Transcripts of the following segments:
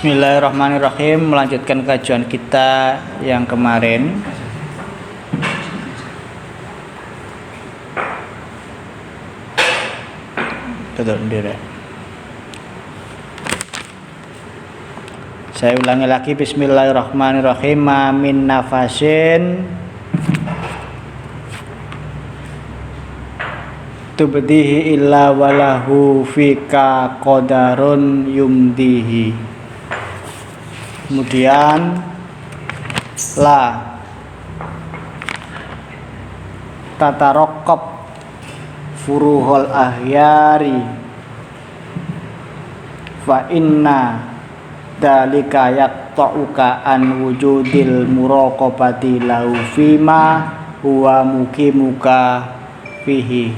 Bismillahirrahmanirrahim. Melanjutkan kajian kita yang kemarin. Betul, sendiri. Saya ulangi lagi. Bismillahirrahmanirrahim. Ma min nafasin tubdihi illa walahu fika qadarun yumdihi. Kemudian la tatarokop furuhul ahyari fa inna dalika yaqta'uka an wujudil muraqabati lahu fima huwa mukimuka fihi.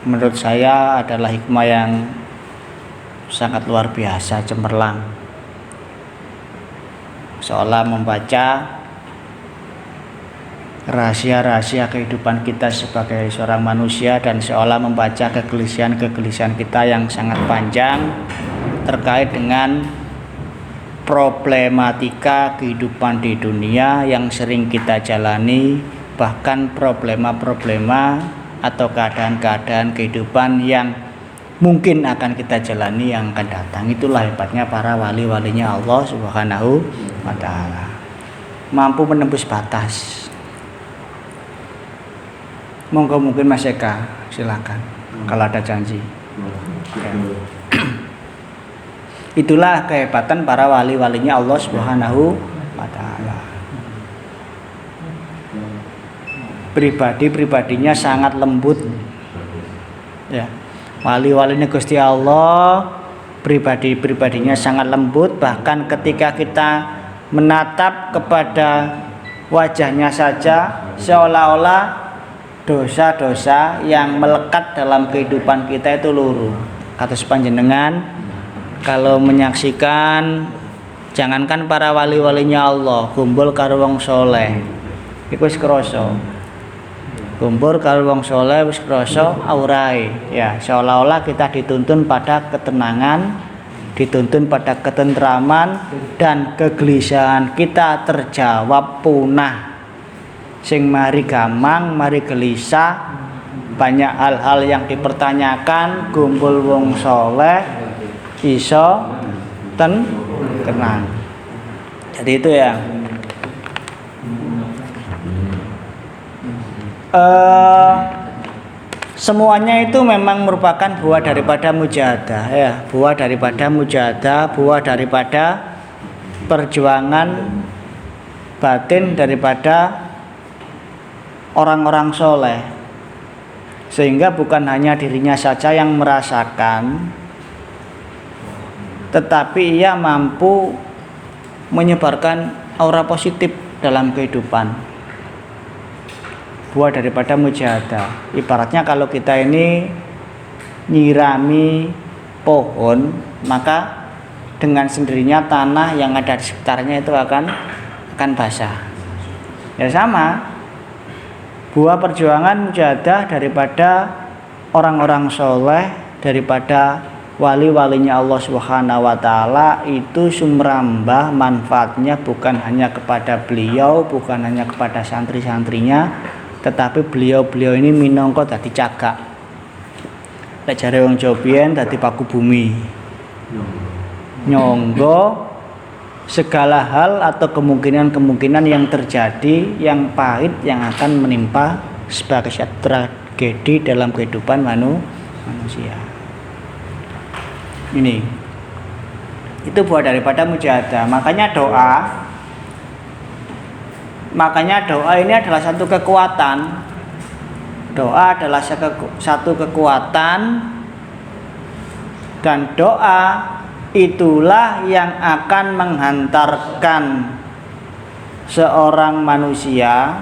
Menurut saya adalah hikmah yang sangat luar biasa, cemerlang, seolah membaca rahasia-rahasia kehidupan kita sebagai seorang manusia dan seolah membaca kegelisahan-kegelisahan kita yang sangat panjang terkait dengan problematika kehidupan di dunia yang sering kita jalani, bahkan problema-problema atau keadaan-keadaan kehidupan yang mungkin akan kita jalani yang akan datang. Itulah hebatnya para wali-walinya Allah Subhanahu wa ta'ala, mampu menembus batas. Monggo mungkin Mas Eka, silakan kalau ada janji. Ya. Itulah kehebatan para wali-walinya Allah Subhanahu wa ta'ala. Pribadi-pribadinya sangat lembut. Ya. Wali-walinya Gusti Allah, pribadi-pribadinya sangat lembut, bahkan ketika kita menatap kepada wajahnya saja seolah-olah dosa-dosa yang melekat dalam kehidupan kita itu luruh. Kados panjenengan kalau menyaksikan, jangankan para wali-walinya Allah, kumpul karo wong saleh iku wis krasa. Kumpul karo wong saleh wis krasa aurae, ya, seolah-olah kita dituntun pada ketenangan, dituntun pada ketentraman, dan kegelisahan kita terjawab punah. Sing mari gamang, mari gelisah, banyak hal-hal yang dipertanyakan, kumpul wong saleh iso tenang. Jadi itu ya. Semuanya itu memang merupakan buah daripada mujahadah, ya, buah daripada mujahadah, buah daripada perjuangan batin daripada orang-orang soleh, sehingga bukan hanya dirinya saja yang merasakan, tetapi ia mampu menyebarkan aura positif dalam kehidupan. Buah daripada mujahadah. Ibaratnya kalau kita ini nyirami pohon, maka dengan sendirinya tanah yang ada di sekitarnya itu akan basah. Ya sama. Buah perjuangan mujahadah daripada orang-orang soleh, daripada wali-walinya Allah Subhanahu wa ta'ala itu sumrambah manfaatnya bukan hanya kepada beliau, bukan hanya kepada santri-santrinya, tetapi beliau-beliau ini minangka dadi cagak. Lek jare wong Jawa biyen dadi paku bumi. Nyangga segala hal atau kemungkinan-kemungkinan yang terjadi, yang pahit yang akan menimpa sebagai tragedi dalam kehidupan manusia. Ini itu buah daripada mujahadah. Makanya doa ini adalah satu kekuatan. Doa adalah satu kekuatan, dan doa itulah yang akan menghantarkan seorang manusia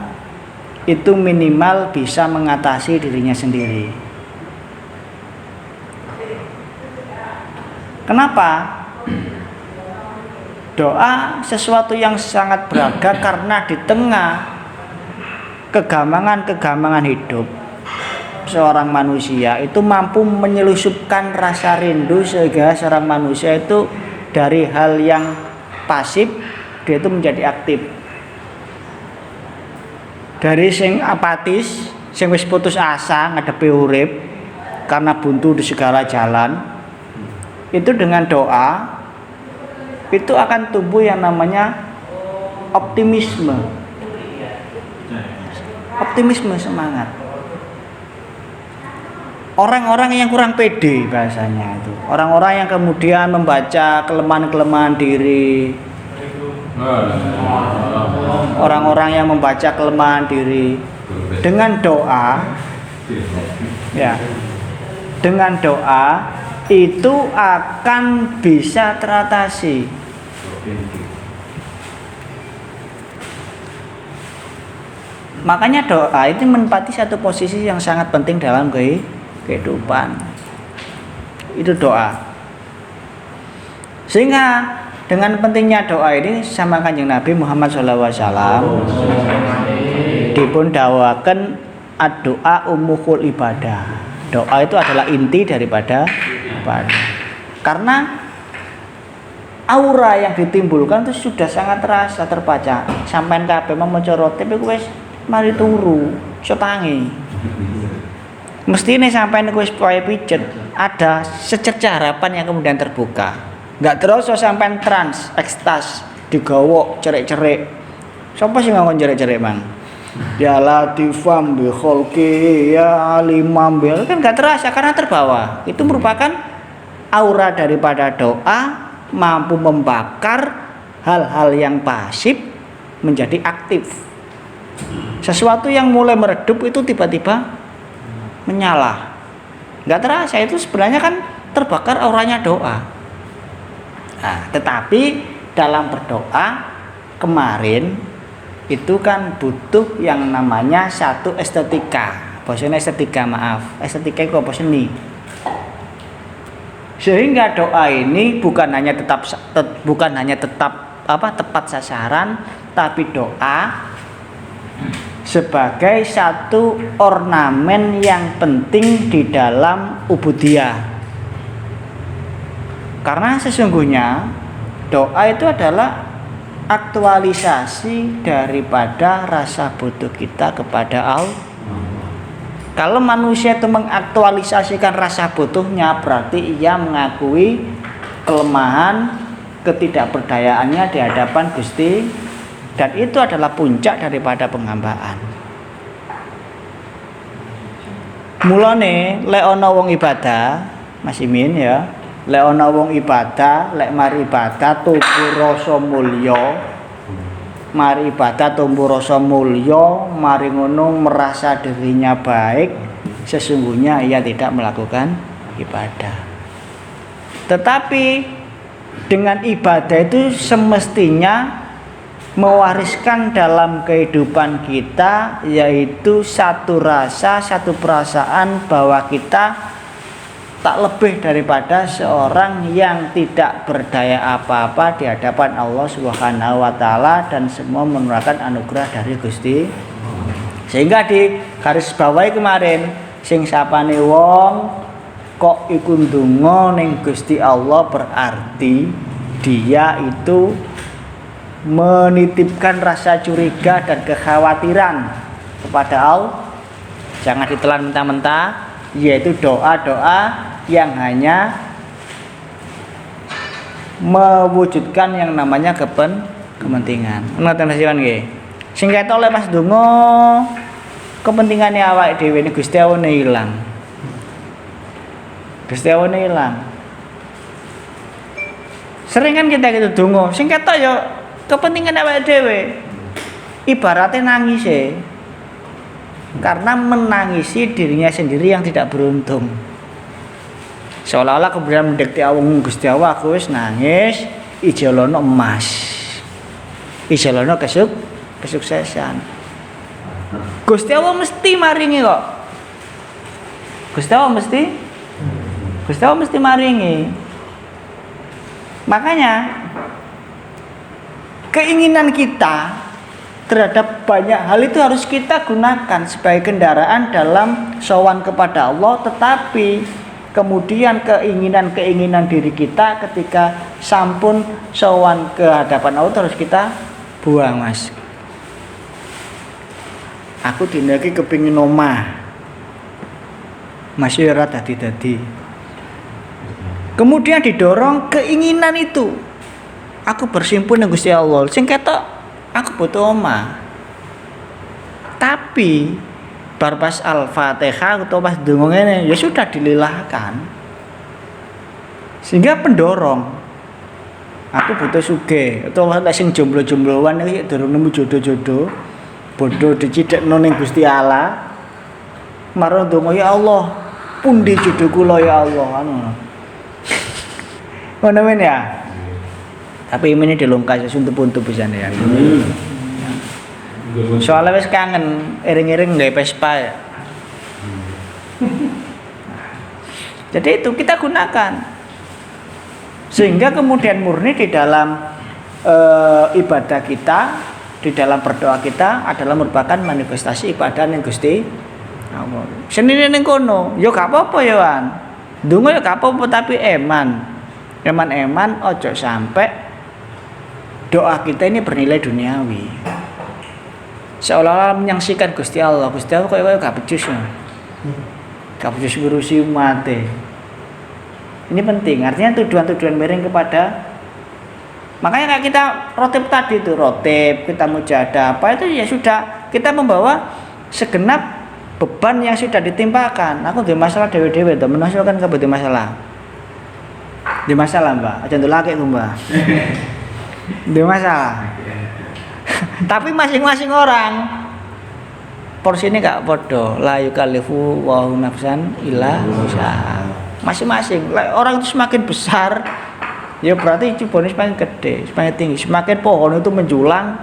itu minimal bisa mengatasi dirinya sendiri. Kenapa? Doa sesuatu yang sangat berharga karena di tengah kegamangan hidup seorang manusia itu mampu menyelusupkan rasa rindu sehingga seorang manusia itu dari hal yang pasif dia itu menjadi aktif. Dari sing apatis, sing wis putus asa ngadepi urip karena buntu di segala jalan, itu dengan doa itu akan tumbuh yang namanya optimisme. Optimisme, semangat. Orang-orang yang kurang pede bahasanya itu. Orang-orang yang kemudian membaca kelemahan-kelemahan diri. Orang-orang yang membaca kelemahan diri dengan doa, ya, dengan doa itu akan bisa teratasi. Makanya doa itu menempati satu posisi yang sangat penting dalam kehidupan. Itu doa. Sehingga dengan pentingnya doa ini sama Kanjeng Nabi Muhammad SAW dipun dawaken doa ummuhul ibadah. Doa itu adalah inti daripada ibadah. Karena aura yang ditimbulkan itu sudah sangat terasa terbaca. Sampeyan kabeh maca rotib iku wis mari turu, iso tangi. Mestine sampeyan iku wis pokoke pijet, ada secerca harapan yang kemudian terbuka. Enggak terus sampeyan trans, ekstas, digawa cerik-cerik. Sapa sing ngomong cerik-cerik, Mang? Ya latifam bi khalqi ya alimam bi, kan enggak terasa karena terbawa. Itu merupakan aura daripada doa mampu membakar hal-hal yang pasif menjadi aktif. Sesuatu yang mulai meredup itu tiba-tiba menyala. Enggak terasa, itu sebenarnya kan terbakar auranya doa. Nah, tetapi dalam berdoa kemarin itu kan butuh yang namanya satu estetika. Bahasanya estetika, maaf. Estetika itu apa seni? Sehingga doa ini bukan hanya tepat sasaran, tapi doa sebagai satu ornamen yang penting di dalam ubudiyah. Karena sesungguhnya doa itu adalah aktualisasi daripada rasa butuh kita kepada Allah. Kalau manusia itu mengaktualisasikan rasa butuhnya, berarti ia mengakui kelemahan, ketidakberdayaannya di hadapan Gusti, dan itu adalah puncak daripada penghambaan. Mulane lek ana wong ibadah, Mas Imin ya, lek ana wong ibadah, lek mari ibadah tumbuh rasa mulya, mari ibadah tumbuh rasa mulya, mari ngono merasa dirinya baik, sesungguhnya ia tidak melakukan ibadah. Tetapi dengan ibadah itu semestinya mewariskan dalam kehidupan kita, yaitu satu rasa, satu perasaan bahwa kita tak lebih daripada seorang yang tidak berdaya apa-apa di hadapan Allah Subhanahu wa taala, dan semua merupakan anugerah dari Gusti. Sehingga di garis bawahi kemarin, sing sapane wong kok iku ndonga ning Gusti Allah, berarti dia itu menitipkan rasa curiga dan kekhawatiran kepada Allah. Jangan ditelan mentah-mentah, yaitu doa-doa yang hanya mewujudkan yang namanya kepentingan. Ngoten nasiban nggih. Sing ketok oleh Mas donga kepentingane awake dhewe ini Gusti Allah ilang. Gusti Allah ilang. Sering kan kita gitu donga, sing ketok ya kepentingan awake dhewe. Ibaratnya nangis karena menangisi dirinya sendiri yang tidak beruntung. Seolah-olah kemudian mendekati awung Gusti Allah, aku wis nangis, ijolono emas, ijolono kesuksesan. Gusti Allah mesti maringi kok. Gusti Allah mesti maringi. Makanya keinginan kita terhadap banyak hal itu harus kita gunakan sebagai kendaraan dalam sowan kepada Allah. Tetapi kemudian keinginan diri kita ketika sampun sowan ke hadapan Allah terus kita buang, Mas. Aku dina iki kepengin omah. Mas yo ora dadi. Kemudian didorong keinginan itu. Aku bersimpun dengan Gusti Allah. Sing ketok aku butuh omah. Tapi bar pas Al-Fatihah atau pas donga ngene ya sudah dililahkan. Sehingga pendorong aku butuh sugih atau lek sing jomblo-jombloan iki durung nemu jodoh-jodoh. Bodoh dicidekno ning Gusti Allah. Marang donga ya Allah, pundi jodoh kula ya Allah anu. Ngono men ya. Tapi ini dilungkas suntup-untup pisan ya. Soalnya wis kangen iring-iring nggawe Vespa ya. Jadi itu kita gunakan. Sehingga kemudian murni di dalam ibadah kita, di dalam berdoa kita adalah merupakan manifestasi ibadah ning Gusti Allah. Senine ning kono, ya gak apa-apa ya, Wan. Ndonga ya gak apa-apa tapi eman ojo sampai doa kita ini bernilai duniawi. Seolah-olah menyaksikan Gusti Allah kayak gak becus ya. Gak becus ngurusi umat. Ini penting, artinya tujuan-tujuan miring kepada. Makanya kayak kita rotib tadi itu, kita mujahadah apa itu ya sudah kita membawa segenap beban yang sudah ditimpakan. Aku di masalah dewe-dewe itu menasihkan ke di masalah. Di masalah, Mbak. Aja ndolake ku, Mbak. Di masalah. Tapi masing-masing orang porsi ini gak podo. La yukallifu wa nafsan illa wus'aha. Masing-masing. Orang itu semakin besar ya berarti cibone semakin gede, semakin tinggi, semakin pohon itu menjulang.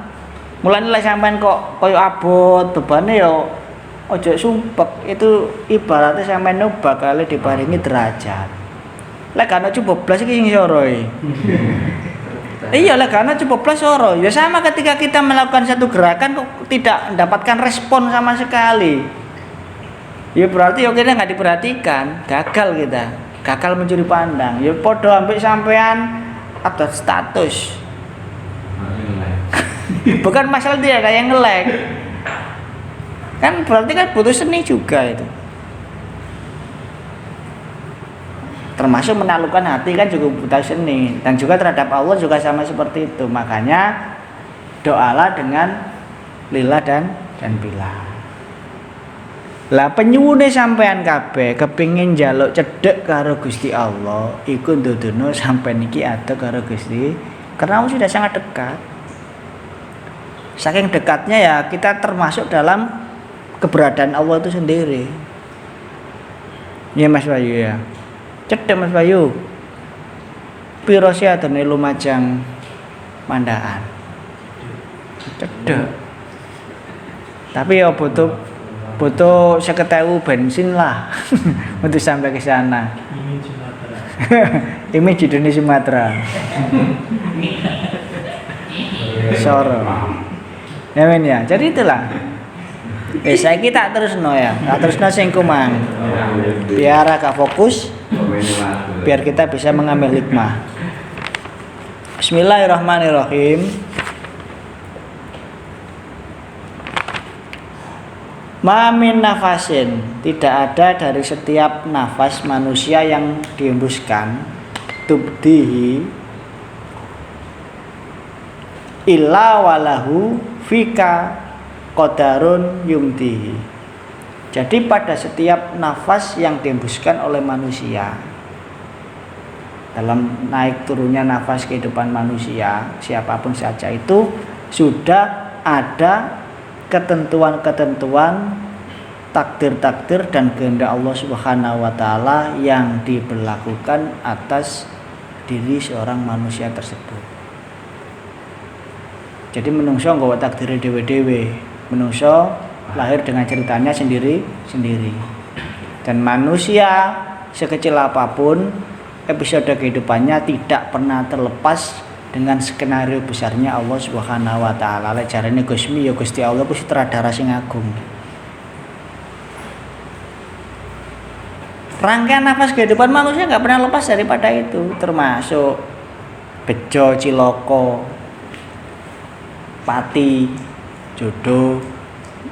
Mulane lek sampean kok koyo abot bebane ya ojo sumpek. Itu ibaratnya sampean bakal diparingi derajat. Lek ana cuboblas iki sing soro iki. Iya, lek ana cuboblas soro. Ya sama ketika kita melakukan satu gerakan kok tidak mendapatkan respon sama sekali. Ya berarti ya kita nggak diperhatikan, gagal kita. Gagal mencuri pandang. Ya podo ambek sampean ada status. Bukan masalah dia kayak nge-lag. Kan berarti kan butuh seni juga itu. Termasuk menaklukkan hati kan juga butuh seni, dan juga terhadap Allah juga sama seperti itu. Makanya doalah dengan lillah dan billah. Lah penyuwune sampean kabeh kepingin njaluk cedhek karo Gusti Allah, iku ndudono sampean iki ada karo Gusti karena Allah sudah sangat dekat. Saking dekatnya ya kita termasuk dalam keberadaan Allah itu sendiri. Ya Mas Bayu ya. Cedhek Mas Bayu. Piro sih atene Lumajang Mandaan? Cedhek. Tapi ya butuh 50.000 bensin lah untuk sampai ke sana. Image Indonesia Sumatera. Soro. Ya men ya. Jadi itulah. Saya kita terus ya. Terus sing kumang. Biar agak fokus. Biar kita bisa mengambil hikmah. Bismillahirrahmanirrahim. Mamin nafasin, tidak ada dari setiap nafas manusia yang dihembuskan tubdihi illa walahu fika qadarun yumdihi. Jadi pada setiap nafas yang dihembuskan oleh manusia, dalam naik turunnya nafas kehidupan manusia siapapun saja itu sudah ada ketentuan-ketentuan, takdir-takdir dan kehendak Allah Subhanahu wa taala yang diberlakukan atas diri seorang manusia tersebut. Jadi menungso nggawa takdir dhewe-dhewe. Menungso lahir dengan ceritanya sendiri-sendiri. Dan manusia sekecil apapun episode kehidupannya tidak pernah terlepas dengan skenario besarnya Allah Subhanahu wa taala. Lek jarane Gusmi ya Gusti Allah ku sutradara sing agung. Rangkaian nafas kehidupan manusia nggak pernah lepas daripada itu, termasuk bejo, ciloko, pati, jodoh,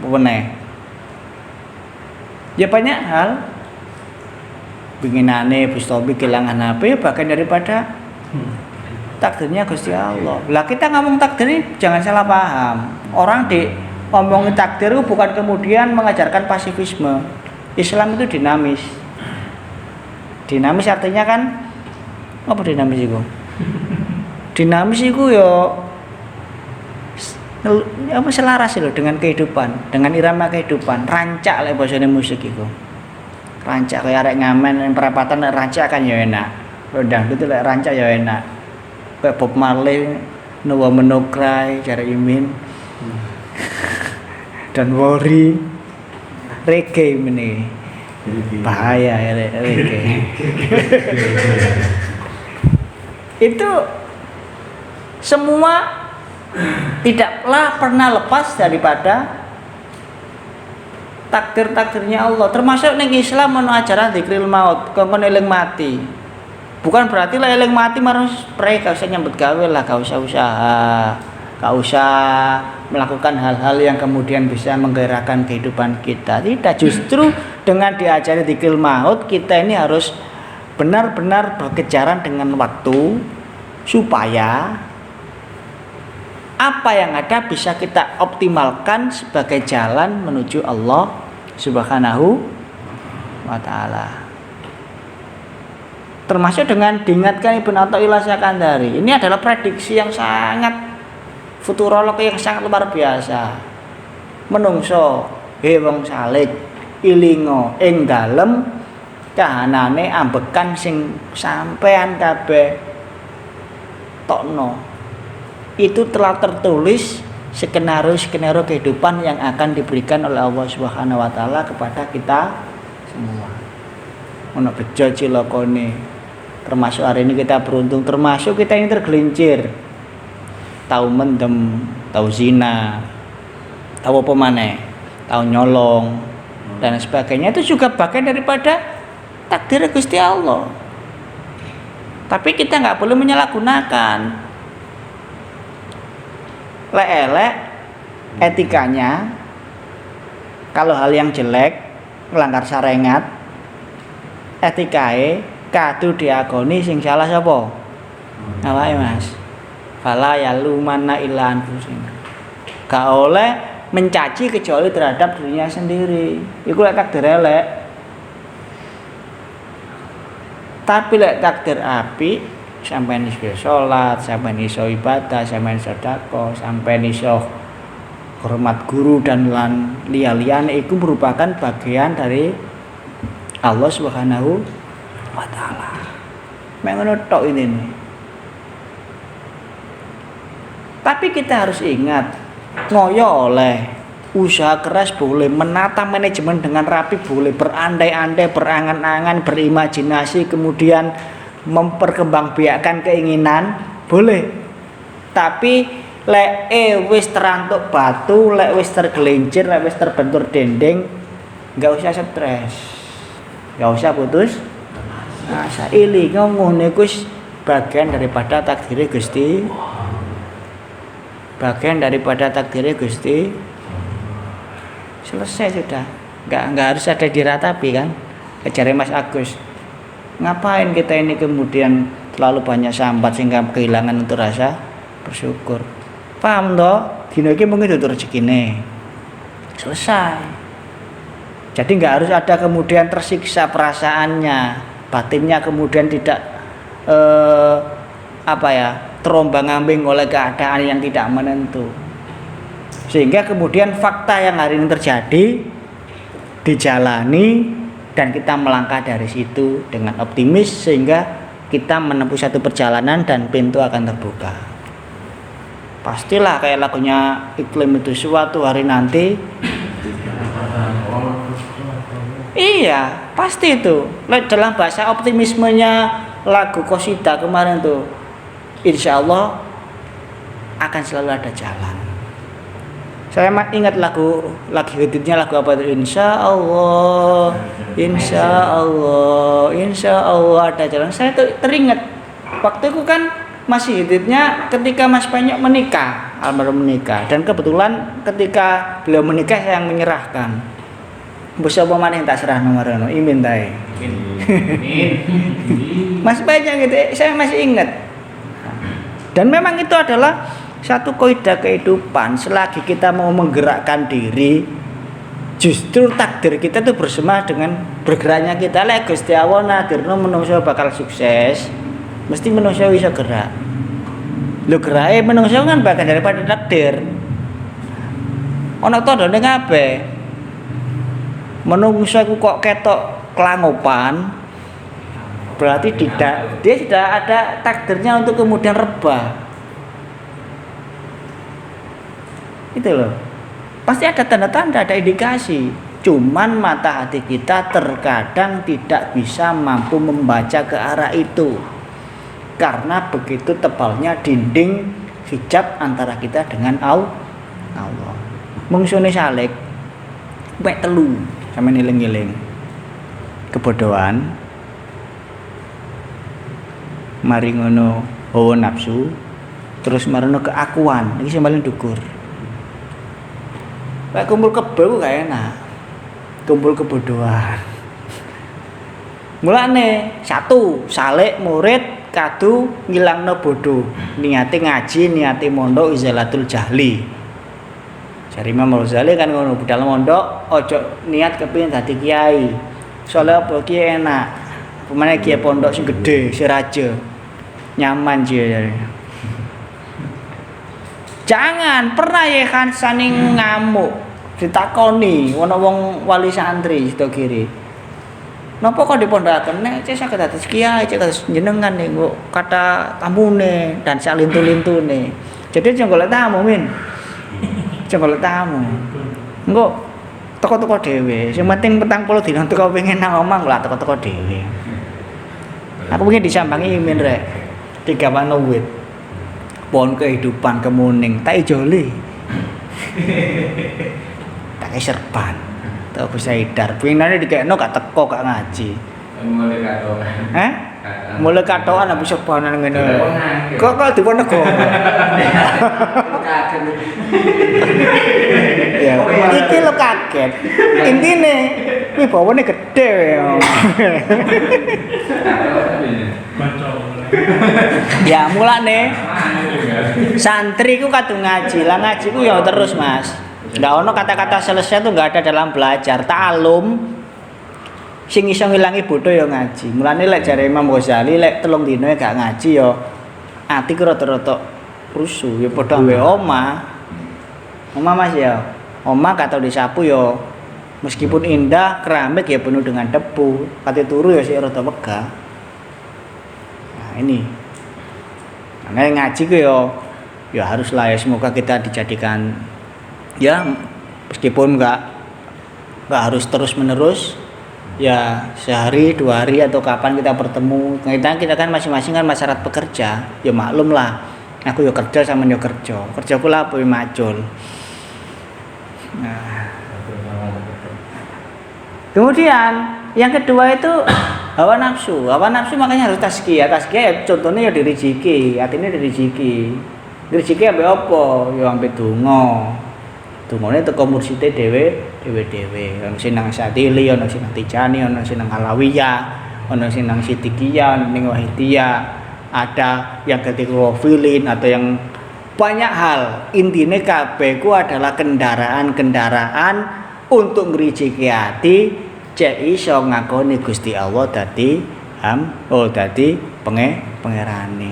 meneh. Ya banyak hal. Binginane Bustomi kehilangan HP bagian daripada takdirnya Gusti Allah. Lah kita ngomong takdir ini jangan salah paham. Orang ngomongin takdir itu bukan kemudian mengajarkan pasifisme. Islam itu dinamis. Dinamis artinya kan apa dinamis itu? Dinamis itu ya apa selaras loh dengan kehidupan, dengan irama kehidupan. Rancak lek bahasane musik itu. Rancak kayak arek ngamen perapatan rancak kan ya enak. Rodang itu lek rancak ya enak. Kayak Bob Marley, No Woman No Cry, Cari Imin. Dan Worry. Reggae ini. Bahaya ya reggae. Itu semua tidaklah pernah lepas daripada takdir-takdirnya Allah. Termasuk ning Islam ono ajaran dzikril maut, kongkon eling mati. Bukan berarti lah eling mati marang spray gak usah nyambut gawe lah, gak usah usaha, gak usah melakukan hal-hal yang kemudian bisa menggerakkan kehidupan kita. Tidak, justru dengan diajari dzikril maut kita ini harus benar-benar berkejaran dengan waktu supaya apa yang ada bisa kita optimalkan sebagai jalan menuju Allah Subhanahu wa ta'ala. Termasuk dengan diingatkan Ibnu Athaillah Sakandari. Ini adalah prediksi yang sangat futurolog yang sangat luar biasa. Menungso wong salik ilingo ing dalem kahanane ambekan sing sampean kabeh tokno. Itu telah tertulis skenario kehidupan yang akan diberikan oleh Allah Subhanahu wa taala kepada kita semua. Ono bejo cilokone. Termasuk hari ini kita beruntung, termasuk kita ini tergelincir. Tahu mendem, tahu zina, tahu apa maneh, tahu nyolong dan sebagainya, itu juga bagian daripada takdir Gusti Allah. Tapi kita nggak boleh menyalahgunakan. Elek etikanya, kalau hal yang jelek melanggar syariat, etikae kadu diagoni sing salah sapa? Awake Mas. Fala yalumanna illa anfusin. Gak oleh mencaci kecuali terhadap dirinya sendiri. Iku lek takdir elek. Tapi lek takdir apik, sampai iso sholat, sampai iso ibadah, sampai iso sedekah, sampai iso hormat guru dan liya-liyane itu merupakan bagian dari Allah Subhanahu wa taala. Mek ngono tok ini. Tapi kita harus ingat, ngoyo oleh, usaha keras boleh, menata manajemen dengan rapi boleh, berandai-andai, berangan-angan, berimajinasi, kemudian memperkembangbiakkan keinginan boleh. Tapi lek wis terantuk batu, lek wis tergelincir, lek wis terbentur dinding, enggak usah stres. Enggak usah putus asa. Ili ngene kuwi bagian daripada takdir Gusti. Bagian daripada takdir Gusti. Selesai sudah. Enggak harus ada diratapi kan. Kejar Mas Agus. Ngapain kita ini kemudian terlalu banyak sambat sehingga kehilangan untuk rasa bersyukur. Paham toh? Dino iki mungkin itu rezekine. Selesai. Jadi enggak harus ada kemudian tersiksa perasaannya, batinnya kemudian tidak terombang-ambing oleh keadaan yang tidak menentu. Sehingga kemudian fakta yang hari ini terjadi dijalani dan kita melangkah dari situ dengan optimis sehingga kita menempuh satu perjalanan dan pintu akan terbuka. Pastilah kayak lagunya Iklim itu suatu hari nanti. Iya, pasti itu. Dalam bahasa optimismenya lagu Qosida kemarin tuh, insya Allah akan selalu ada jalan. Saya ingat lagi hidupnya lagu apa itu, Insya Allah, Insya Allah, Insya Allah ada jalan. Saya tuh teringat waktu itu kan masih hidupnya ketika Mas Penyok menikah, almarhum menikah, dan kebetulan ketika beliau menikah saya yang menyerahkan. Bisa apa mana yang tak serah nomor imin tae. Mas Penyok gitu, saya masih ingat. Dan memang itu adalah satu kaidah kehidupan. Selagi kita mau menggerakkan diri, justru takdir kita itu bersama dengan bergeraknya kita. Lek Gusti Allah nadirno menungso bakal sukses, mesti menungso bisa gerak. Lho gerake menungso kan bagian daripada takdir. Ana tandane kabeh. Menungso iku kok ketok kelangopan, berarti dia tidak ada takdirnya untuk kemudian rebah. Itu loh, pasti ada tanda-tanda, ada indikasi. Cuman mata hati kita terkadang tidak bisa mampu membaca ke arah itu, karena begitu tebalnya dinding hijab antara kita dengan Allah. Mungsune salik mek telu sampe eling-eling. Kebodohan, mari ngono hawa nafsu, terus marono keakuan. Iki sing paling dhuwur. Kayak kumpul kebo gak enak. Kumpul kebodohan. Mulane satu, salik murid kadu ngilangno bodoh. Niate ngaji, niate mondok izalatul jahli. Jare Imam Ghazali kan ngono, budal mondok ojo niat kepengin dadi kiai. Soale apa kiai enak. Pemane kiai pondok sing gedhe, sing raja. Nyaman jare. Jangan pernah ya kan saning ngamuk ditakoni ana wong wali santri sida kiri. Napa kok dipondokaken nek cek saged dados kiai, cek dados jenengan niku kata tamune dan sak lintu-lintune. Jadi aja golek tamu, Min. Aja golek tamu. Engko teko-teko dhewe. Sing penting 40 dina teko pengen nang omah lah teko-teko dhewe. Aku pengen disambangi Min rek. Digawano wit. Pohon kehidupan kemuning tak ijoli tak serban tak bisa idar pinane dikekno gak teko gak ngaji mulai katoan mulai katoan habis serbanan ngene kok dipon nego ya iki lo kaget intine wibawane gedhe ya mulane santri ku kadung ngaji lah, ngaji ku ya terus Mas, nggak ono kata-kata selesai tuh nggak ada dalam belajar. Ta'alum sing iso ngilangi bodoh ya ngaji. Mulane lek jare Imam Ghazali lek 3 dina gak ngaji ya ati ku rada-rada rusuh ya padha ambek omah Mas ya. Omah kata disapu ya meskipun indah keramik ya penuh dengan debu, kate turu ya sik rada wegah. Ini makanya ngaji ku ya haruslah ya, semoga kita dijadikan ya meskipun nggak harus terus menerus ya, sehari 2 hari atau kapan kita bertemu. Kita kan masing-masing kan masyarakat pekerja ya, maklum lah aku ya kerja sama yo kerjaku lah apa macul. Nah, kemudian yang kedua itu hawa nafsu makanya harus tazkiyah ya contohnya ya dirijiki, artinya dirijiki ambek apa ya ambek dungane teko mursite dhewe ono sing nang Satili, ono sing nang Tijani, ono sing nang Alawiyah, ono sing nang Sidikiyah, ning Wahidiyah, ada yang ketikofilin atau yang banyak hal. Intine kabeh ku adalah kendaraan untuk ngrijiki ati cek iso ngakoni Gusti Allah dadi dadi pangerane.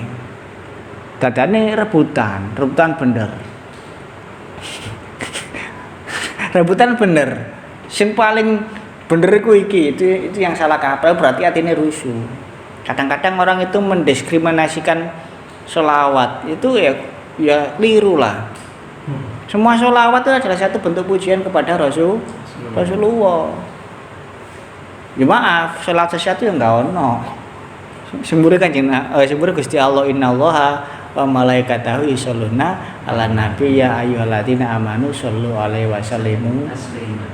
Dadane rebutan bener. Rebutan bener. Sing paling bener iku iki, itu yang salah kaprah berarti atine rusuh. Kadang-kadang orang itu mendiskriminasikan sholawat. Itu ya keliru lah. Semua sholawat itu adalah satu bentuk pujian kepada Rasulullah. Ya maaf, sholat sesuatu yang enggak ono. Sembure Kanjeng sembure Gusti Allah, innallaha wa malaikatahu yusholluna 'alan nabi ya ayyuhalladzina amanu shollu alaihi wasallimu.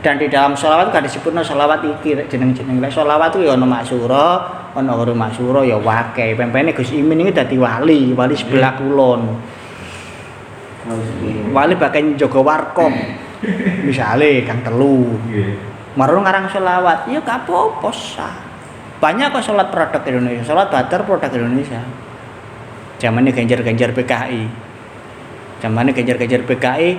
Dan di dalam sholawat kan disebutna sholawat iki jeneng-jeneng. Lek sholawat ku ya ana maksura, ana ora maksura ya wae. Pempene Gus Imin iki dadi wali sebelah kulon. Wali bagian jaga warkop. Misale Kang Telu. Marung ngarang sholawat, ya gak apa-apa sah. Banyak kok sholat produk Indonesia, sholat badar produk Indonesia. Zamannya Ganjar PKI. Zamannya Ganjar PKI,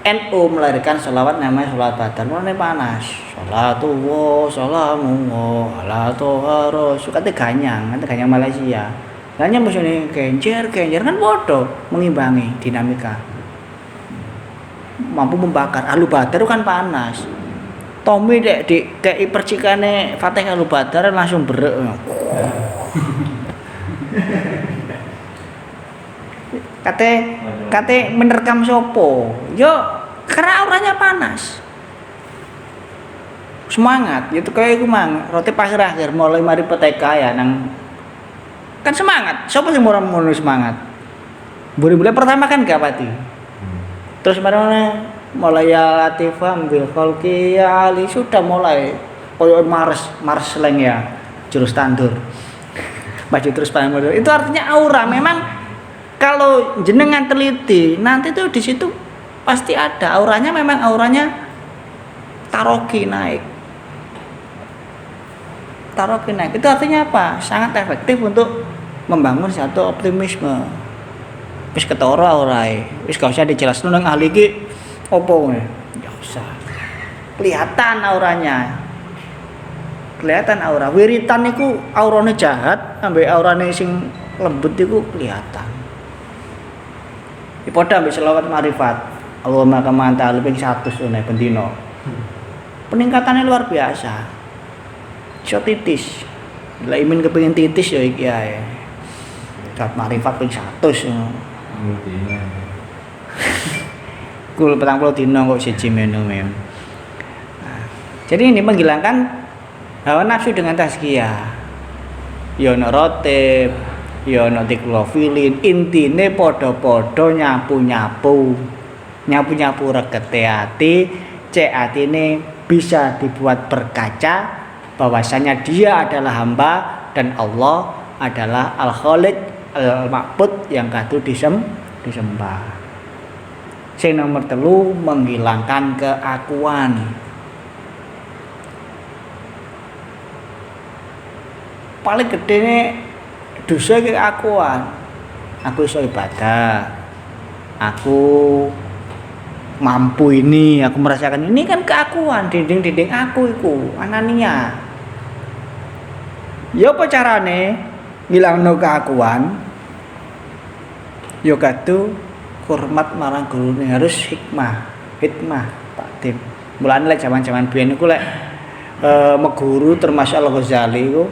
NU melahirkan sholawat namanya sholat badar. Mulanya panas. Sholatullah, sholamu, ala toha rasul. Kata ganyang Malaysia. Ganyang musuhnya Ganjar kan bodoh, mengimbangi dinamika. Mampu membakar. Ahlu badar kan panas. Tommy dek di kayak percikane Fatih Ahlu badar langsung berek. Kate menerkam sopo. Yo karena auranya panas. Semangat, gitu kayak gue mang. Roti pasir akhir mulai mari PTK ya nang kan semangat. Sopo sing mau semangat? Boleh pertama kan gak pati. Terus mulai ya latifam bil khalqi ya ali sudah mulai koyo Mars Leng ya jurus tandur. Maju terus paham itu artinya aura. Memang kalau jenengan teliti nanti tuh di situ pasti ada auranya. Memang auranya taroki naik. Itu artinya apa? Sangat efektif untuk membangun satu optimisme. Wis ketara aurae. Wis gak usah dijelasno nang ahli iki opo ngene. Gak usah. Kelihatan auranya. Kelihatan aura. Wiritan niku aurane jahat, ambek aurane sing lembut iku kelihatan. Iki padha ambek selawat marifat. Allahumma kama anta ping 100 ngene ben dina. Peningkatannya luar biasa. Iso titis. Lah imin kepengin titis ya iki ae. Kat marifat ping 100. Kul 40 dina kok siji menu mem. Nah, jadi ini menghilangkan hawa nafsu dengan tazkiyah. Ya ana rotib, ya ana diklofilin, intine padha-padha nyapu-nyapu regete ati, cek atine bisa dibuat berkaca bahwasanya dia adalah hamba dan Allah adalah Al-Khaliq Al-Ma'bud yang katu disembah. Sing nomor 3 menghilangkan keakuan. Paling gede nih dosa keakuan. Aku iso ibadah. Aku mampu ini, aku merasakan ini kan keakuan, dinding-dinding aku iku, anania. Ya apa carane ngilangno keakuan? Ya kadu hormat marang gurune, harus hikmah Pak Tim. Mulane lek jaman-jaman biyen iku lek meguru termasuk Al-Ghazali iku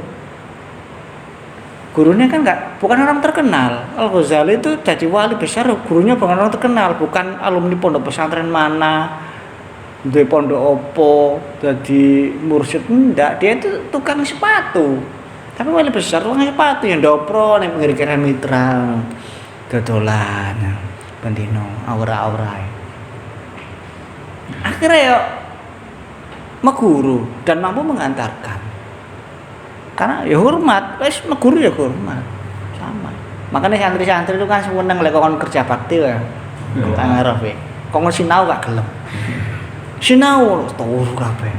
gurunya kan bukan orang terkenal. Al-Ghazali itu jadi wali besar, gurunya bukan orang terkenal, bukan alumni pondok pesantren mana, duwe pondok opo, jadi mursyid enggak, dia itu tukang sepatu. Tapi wali besar tukang sepatu yang dopro ning pinggir kira mitra dodolan bendino aura-aura. Akhirnya ya meguru dan mampu mengantarkan. Karena ya hormat, wis meguru ya hormat. Sama. Makanya santri-santri itu kan seneng lek kon kerja bakti ya. Tak ngarep e. Kon sinau gak gelem. Sinau turu kabeh.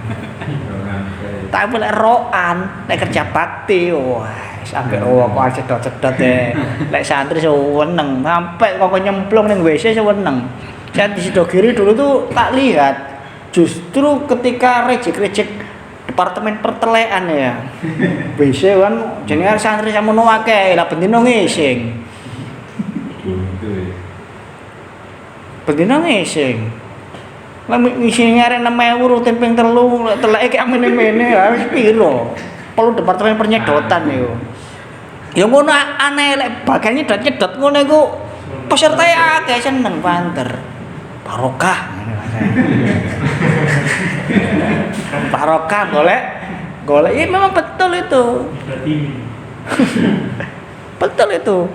Tapi lek roan, lek kerja bakti wah sampe kok cedot-cedot e. Lek santri seneng, sampai kok nyemplung ning WC seneng. Saya di Sidogiri dulu tuh tak lihat justru ketika rejek-rejek departemen pertelean ya. WC kan jenenge santri samono akeh, lah bendino ngising. Bendino ngising. Lah ngising arek 6.000 rutin ping 3, teleke ki amene-mene ya wis piro. Perlu departemen penyedotan yo. Ya ngono aneh lek bagian nyedot-nyedot ngono iku peserta akeh seneng banter. Barokah ngene barokah golek ya memang betul itu. Betul itu.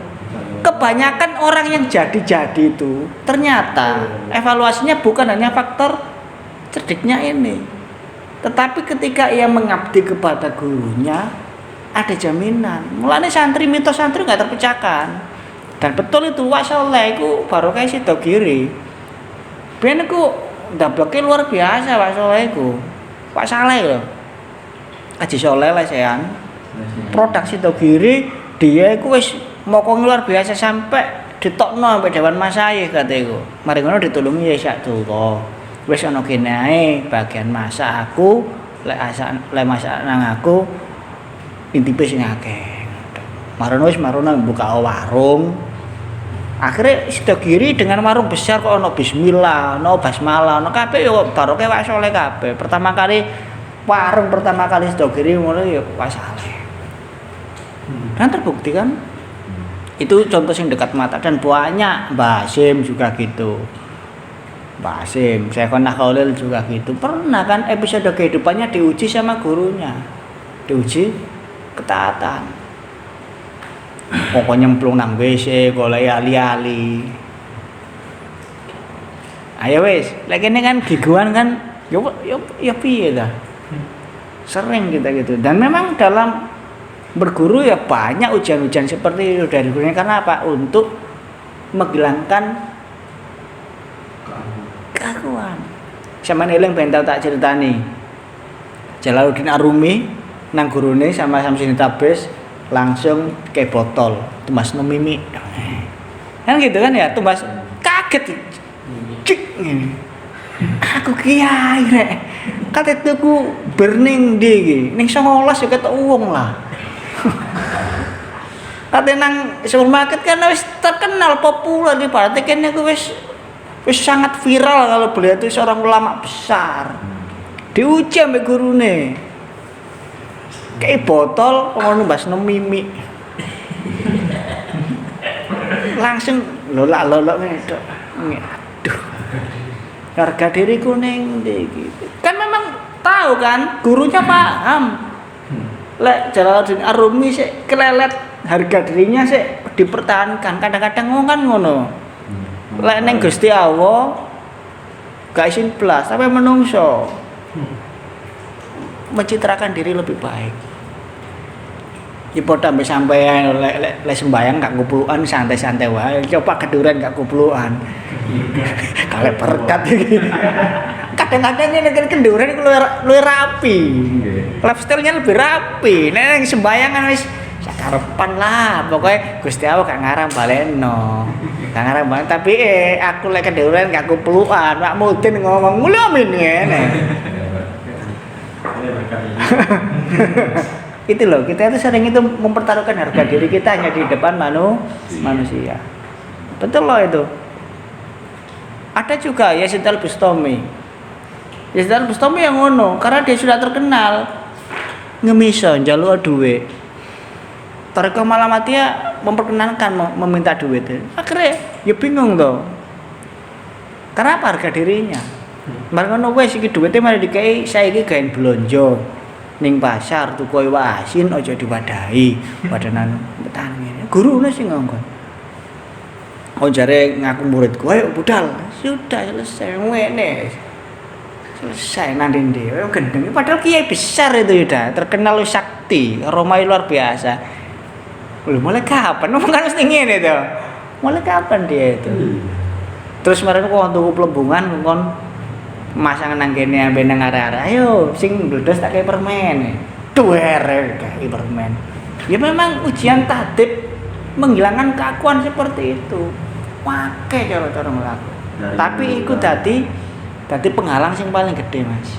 kebanyakan orang yang jadi-jadi itu ternyata evaluasinya bukan hanya faktor cerdiknya ini, tetapi ketika ia mengabdi kepada gurunya ada jaminan. Mulane santri, mitos santri nggak terpecahkan. Dan betul itu Wak Soleh itu baru kayak sido kiri. Ben iku ndableke luar biasa Wak Soleh iku. Pak Saleh loh. Haji Soleh lesehan. Produk sido kiri dia iku wis mokong luar biasa sampai ditokno sampai Dewan Masayih kate iku. Mari ngono ditulungi ya sak tuwa. Wis ana kene ae bagian masak aku, lek masak nang aku intipe sing akeh. Marono wis buka warung. Akhirnya Sidogiri dengan warung besar kok ono bismillah, ono basmalah, ono kabeh yo barokah Wak Soleh kabeh. Pertama kali warung pertama kali Sidogiri mulai yo Wak Soleh. Dan terbukti kan? Itu contoh yang dekat mata dan banyak. Mbah Hasyim juga gitu. Mbah Hasyim, Syekhona Khalil juga gitu. Pernah kan episode kehidupannya diuji sama gurunya. Diuji ketaatan. Pokoknya nyemplung nang WC, golek ali-ali. Ayo wis, lek kene kan giguan kan yo piye dah. Sering kita gitu. Dan memang dalam berguru ya banyak ujian-ujian seperti itu dari gurunya. Karena apa? Untuk menghilangkan keakuan. Sampeyan eling ben tak ceritani. Jalaluddin Arumi nang gurune sama Samsudin Tabes langsung ke botol tumbas no mimi kan gitu kan ya, tumbas kaget cik ngene aku kiai rek kate tuku burning ndi iki ning 19 ya ketok wong lah kate nang supermarket kan wis terkenal populer di berarti kene ku wis sangat viral kalau beliau itu seorang ulama besar diuji ambek gurune kayak botol ngono mbasno mimi langsung lolak ngedok aduh harga diriku ning ndi gitu kan memang tahu kan gurunya paham lek Jalaluddin Arumi sik kelelet harga dirinya sik dipertahankan kadang-kadang kan ngono lek ning Gusti Allah gak isin blas sampai menungso mencitrakan diri lebih baik. Ipoda sampeyan lek sembayang gak kuplukan santai-santai wae. Coba keduren gak kuplukan. Kalek berkat iki. Kadang-kadang nek keduren iku luwih rapi. Lifestyle-nya lebih rapi. Nek sembayangan wis sakarepan lah. Pokoke Gusti Allah gak ngarang baleno. Gak ngarang balen tapi aku lek keduren gak kuplukan. Mak Mudin ngomong ngulamin ngene. Itu loh, kita itu sering itu mempertaruhkan harga diri kita hanya di depan manusia. Betul loh itu. Ada juga Yazid Al-Bustami. Yazid Al-Bustami yang ngono, karena dia sudah terkenal ngemiso njaluk duit. Tarekat Malamatiyah memperkenankan meminta duit. Akhirnya ya bingung tuh. Karena apa harga dirinya? Mereka ngono wis iki duwite mari dikai saiki gawe blonjo. Ning pasar tuku iwak asin aja diwadahi padanan betan ngene gurune sing ngongkon jare ngaku muridku ayo budal sudah selesai ngene selesai nang ndi gendeng padahal kiai besar itu ya terkenal sakti romai luar biasa mulai kapan kan mesti ngene to mulai kapan dia itu terus kemarin kok tuku plembungan kon masang nang kene ambe nang arah-arah ayo sing bledos tak kei permen duwer kei permen ya memang ujian tahdib menghilangkan keakuan seperti itu wake cara-cara mlaku tapi iku dadi penghalang sing paling gede Mas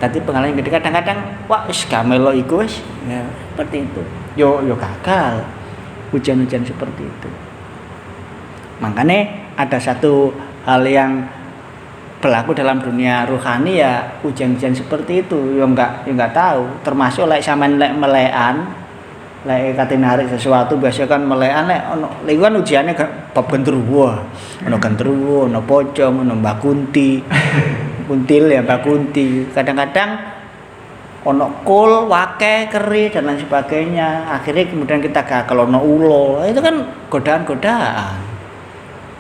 dadi penghalang yang gede kadang-kadang wah wis gamelo iku wis ya seperti itu yo gagal ujian-ujian seperti itu makanya ada satu hal yang berlaku dalam dunia rohani ya ujian-ujian seperti itu yang enggak tahu termasuk lek sampean lek melekan lek kate narik sesuatu biasa kan melekan lek ono lek kan ujiane bab gendruwo ono gendruwo ono pocong ono Mbak Kunti kuntil ya Mbak Kunti kadang-kadang ono kul, wake, keri dan lain sebagainya. Akhirnya kemudian kita gagal ono ulo. Itu kan godaan-godaan.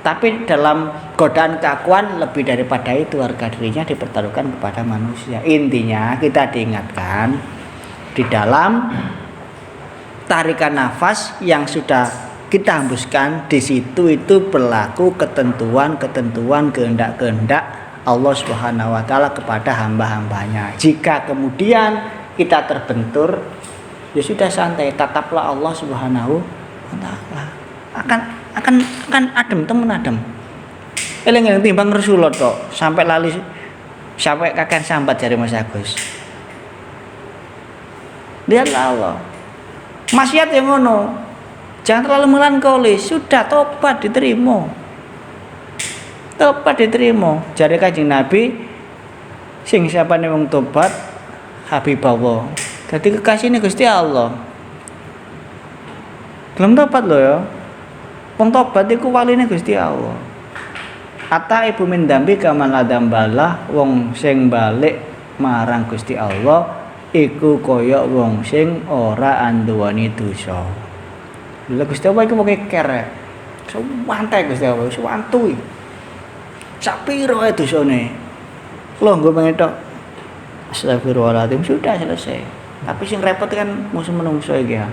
Tapi dalam godaan keakuan lebih daripada itu, harga dirinya dipertaruhkan kepada manusia. Intinya kita diingatkan di dalam tarikan nafas yang sudah kita hembuskan, di situ itu berlaku ketentuan-ketentuan kehendak-kehendak Allah Subhanahu wa taala kepada hamba-hambanya. Jika kemudian kita terbentur, ya sudah santai, tataplah Allah Subhanahu wa taala. Akan adem, temen adem. Eling timbang Rasulullah tok, sampai lali sampai kakek sambat jari Mas Agus. Lihatlah Allah. Maksiat yang ngono. Jangan terlalu melankolis, sudah tobat diterima. Tobat diterima. Jare Kanjeng Nabi, sing siapane wong tobat Habibullah. Dadi kekasihane Gusti Allah. Belum tobat lho ya. Wong tobat iku waline Gusti Allah. Ata ibu min dambi kaman ladam balah, wong sing balik marang Gusti Allah iku kaya wong sing ora anduweni dosa. Lha Gusti Allah iku wong keker. Suwantai Gusti Allah, suwantui. Sapiro ae dosane. Lho nggo mengetok. Astagfirullahaladzim, sudah selesai. Tapi sing repot kan musuh menungso iki ya.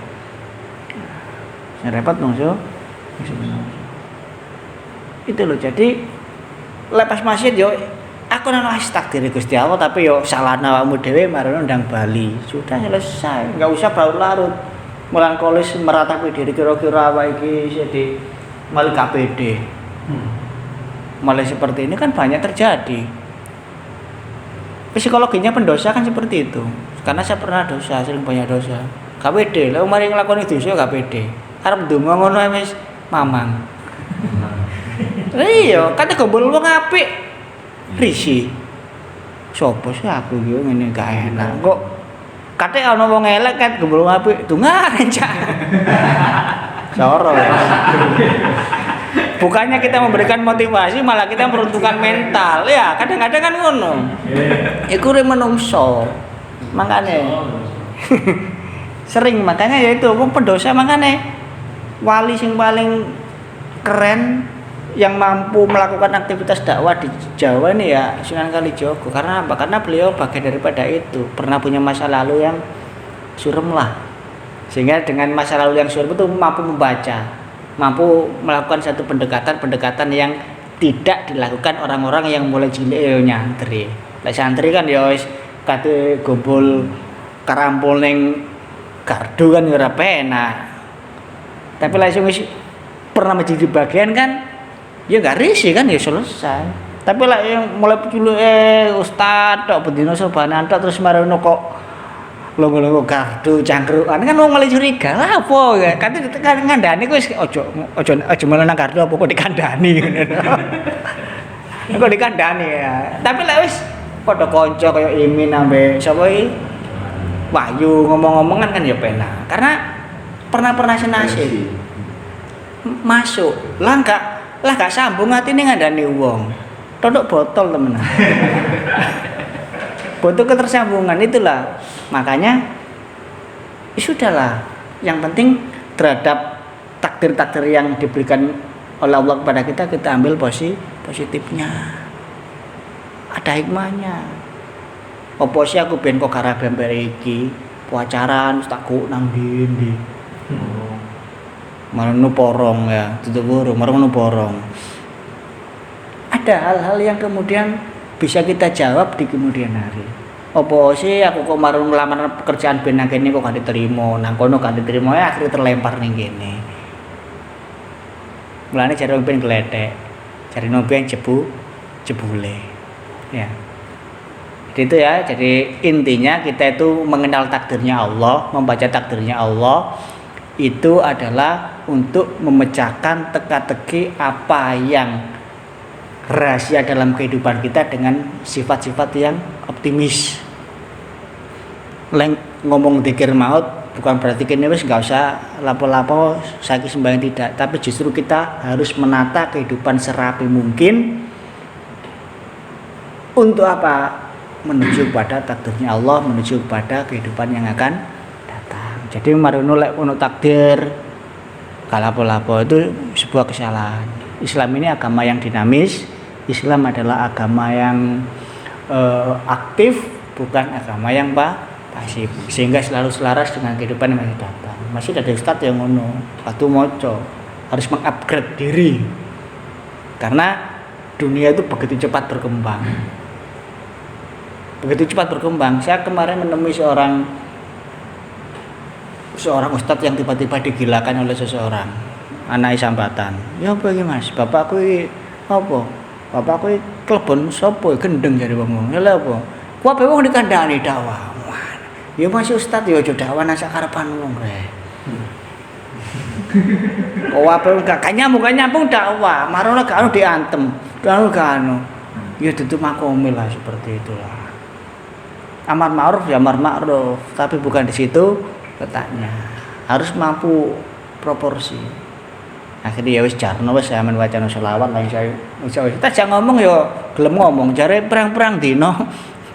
Sing repot musuh itu loh. Jadi lepas maksiat yo aku nang takdir Gusti Allah, tapi yo salahna awakmu dhewe marono ndang bali. Sudah selesai, enggak usah larut melankolis meratapi diri kira-kira apa iki jadi malah KPD. Malah seperti ini kan banyak terjadi. Psikologinya pendosa kan seperti itu. Karena saya pernah dosa, sering banyak dosa. KPD, lha mari nglakoni dosa KPD. Arep ndonga ngono wis mamang. Iya, kate gombol wong apik. Risi. Sopo sih aku iki ngene gak enak. Kok kate ana wong elek kan gombol wong apik, dungan cak. Soro ya. Bukannya kita memberikan motivasi, malah kita meruntuhkan mental. Ya, kadang-kadang kan ngono. Iku re menungso. Makane sering makanya yaitu wong pendosa makane wali sing paling keren yang mampu melakukan aktivitas dakwah di Jawa ini ya Sunan Kalijaga. Karena apa? Karena beliau bagian daripada itu, pernah punya masa lalu yang suram lah, sehingga dengan masa lalu yang suram itu mampu membaca, mampu melakukan satu pendekatan yang tidak dilakukan orang-orang yang mulai cilik nyantri. Lah santri kan ya wis kate gombol karampul ning gardu kan ya ora penak. Tapi langsung wis pernah menjadi bagian kan ya gak risih kan ya selesai. Tapi lah yang mulai cilik ustad tok bendina sobanan tok terus marono kok longo-longo gardu cangkrukan kan wong mulai curiga. Lah apa ya? Kate ngandani ku wis aja malah nang gardu apa kok dikandani ngono. Kok dikandani ya. Tapi lah wis padha kanca kaya Imin ambe sapa iki Wahyu ngomong-ngomongan kan ya penak. Karena pernah senasib. Masuk. Lah gak sambung atine ngandani wong. Todok botol temenan. Butuh ketersambungan itulah. Makanya ya sudahlah. Yang penting terhadap takdir-takdir yang diberikan oleh Allah kepada kita ambil positifnya. Ada hikmahnya. Apa sih aku ben kok gara bember iki pacaran tak kok nang ndi. Marano porong ya, tutup burung, marano porong. Ada hal-hal yang kemudian bisa kita jawab di kemudian hari. Apa sih aku kok marano ngelamar pekerjaan ben nang kene kok gak diterima, nang kono gak diterima ya akhirnya terlempar ning kene. Mulane jare ben gledek, jare ben jebule. Ya. Jadi itu ya, jadi intinya kita itu mengenal takdirnya Allah, membaca takdirnya Allah itu adalah untuk memecahkan teka-teki apa yang rahasia dalam kehidupan kita dengan sifat-sifat yang optimis. Ngomong dzikir maut bukan berarti kene wis enggak usah lapo-lapo saiki sembahyang, tidak, tapi justru kita harus menata kehidupan serapi mungkin. Untuk apa? menuju kepada takdirnya Allah, menuju kepada kehidupan yang akan datang. Jadi marono lek ono takdir kalapo-lapo itu sebuah kesalahan. Islam ini agama yang dinamis, Islam adalah agama yang aktif, bukan agama yang pasif, sehingga selalu selaras dengan kehidupan yang masih datang. Masih ada ustaz yang ngono, waktu moco harus mengupgrade diri, karena dunia itu begitu cepat berkembang. Begitu cepat berkembang. Saya kemarin menemui seorang ustadz yang tiba-tiba digilakan oleh seseorang, anak sambatan. Ya apa iki Mas? Bapakku iki apa? Bapakku iki klebon sapa gendeng jare wong. Ya lha apa? Ku ape wong dikandhani dakwah. Ya Mas Ustadz ya aja dakwah nang sakarepan wong rek. Oh ape gak nyambung dakwah, marono gak diantem. Gak ya tentu makomil lah seperti itulah. Amar ma'ruf ya amar ma'ruf, tapi bukan di situ letaknya. Harus mampu proporsi. Akhirnya ya wis jarno wis saya wacana selawat lan saya wis tak ngomong ya gelem ngomong jare perang-perang dino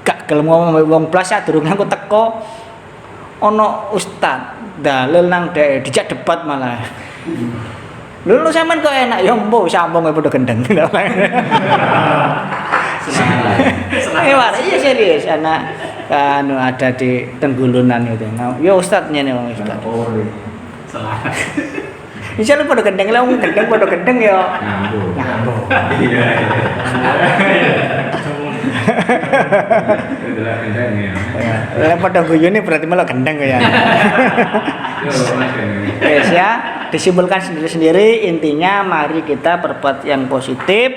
gak gelem ngomong wong blas sadurunge aku teko ana ustaz dalil nang dhek dijak debat malah. Lho sampean kok enak ya mbok sambung padha gendeng. Iya serius anak ada di Tenggulunan itu. Ya ustaz nyene wong ustaz. Salah. Bisa lu pada gendeng lah, gendeng pada gendeng ya. Nyambung. Iya. Itulah gendeng ya. Lah pada guyune berarti malah gendeng ya. Yes ya, disimpulkan sendiri-sendiri, intinya mari kita berbuat yang positif.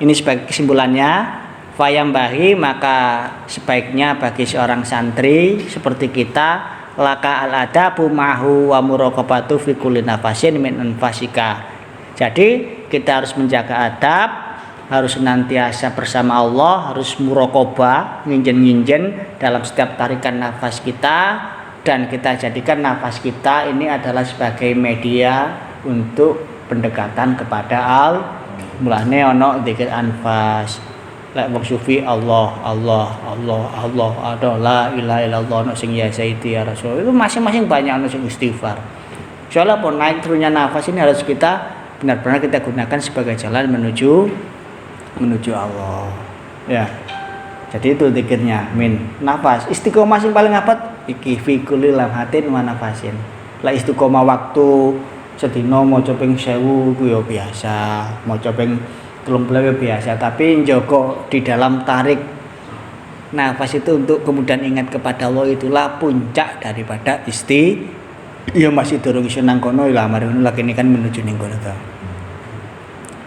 Ini sebagai kesimpulannya. Fayambahi, maka sebaiknya bagi seorang santri seperti kita, laka al-adabu mahu wa muraqabatu fi kulli nafasin min anfasika. Jadi kita harus menjaga adab, harus senantiasa bersama Allah, harus muraqabah, nginjen-nginjen dalam setiap tarikan nafas kita, dan kita jadikan nafas kita ini adalah sebagai media untuk pendekatan kepada mulane ono zikir anfas. Lek wong sufi Allah la ilaha illallah ono sing ya sayyidi ya rasul. Itu masing-masing banyak ono sing istighfar. Soalnya pun naik turunnya nafas ini harus kita benar-benar kita gunakan sebagai jalan menuju Allah. Ya. Jadi itu zikirnya min nafas. Istiqomah sing paling apet iki fi kulli lamhatin wa nafasin. Lah istiqomah waktu sedina maca ping 1000 ku ya biasa, maca ping 30 biasa, tapi njogo di dalam tarik nafas itu untuk kemudian ingat kepada Allah, itulah puncak daripada ya masih durung iso nang kono lah mari ngono lagi ini kan menuju ning kono to.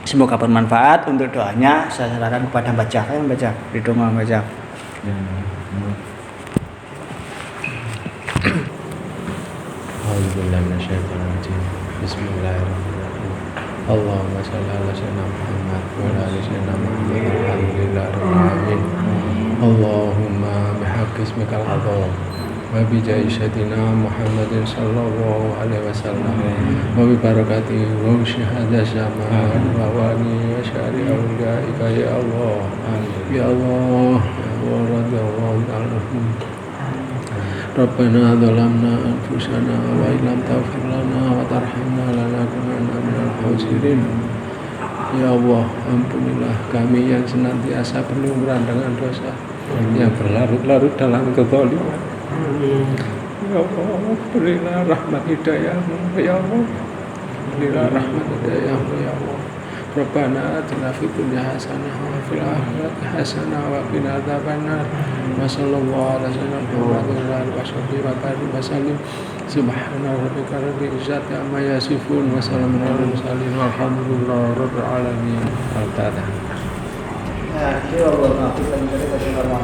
Semoga bermanfaat. Untuk doanya saya sarankan kepada yang baca di doa baca. Bismillahirrahmanirrahim. Allahumma shalli ala sayyidina Muhammad wa ala ali sayyidina Muhammad alhamdulillahirabbil alamin. Allahumma bihaqqi ismikal azam wa bi jaahi sayyidina Muhammadin sallallahu alaihi wasallam wa bi barakatihi wa syahada zaman wa wali wa syari auliyaika ya Allah. Ya Allah, ya Allah radhiyallahu anhum. Rabbana zalamna anfusana wa illam taghfir lana wa tarhamna lanakunanna minal khasirin. Ya Allah, ampunilah kami yang senantiasa penuh dengan dosa, yang berlarut-larut dalam kezaliman. Ya Allah, berilah rahmat hidayah-Mu ya Allah. Berilah rahmat hidayah-Mu ya Allah. Rabbana atina fid dunya hasanah wa fil akhirati hasanah wa qina adzabannar. Wa sallallahu ala sayyidina Muhammadin wa alihi wa sallam. Subhana rabbika rabbil izzati amma yasifun wa salamun alal mursalin walhamdulillahi rabbil alamin. Al-Fatihah. Ya, Allah, maafkan saya kepada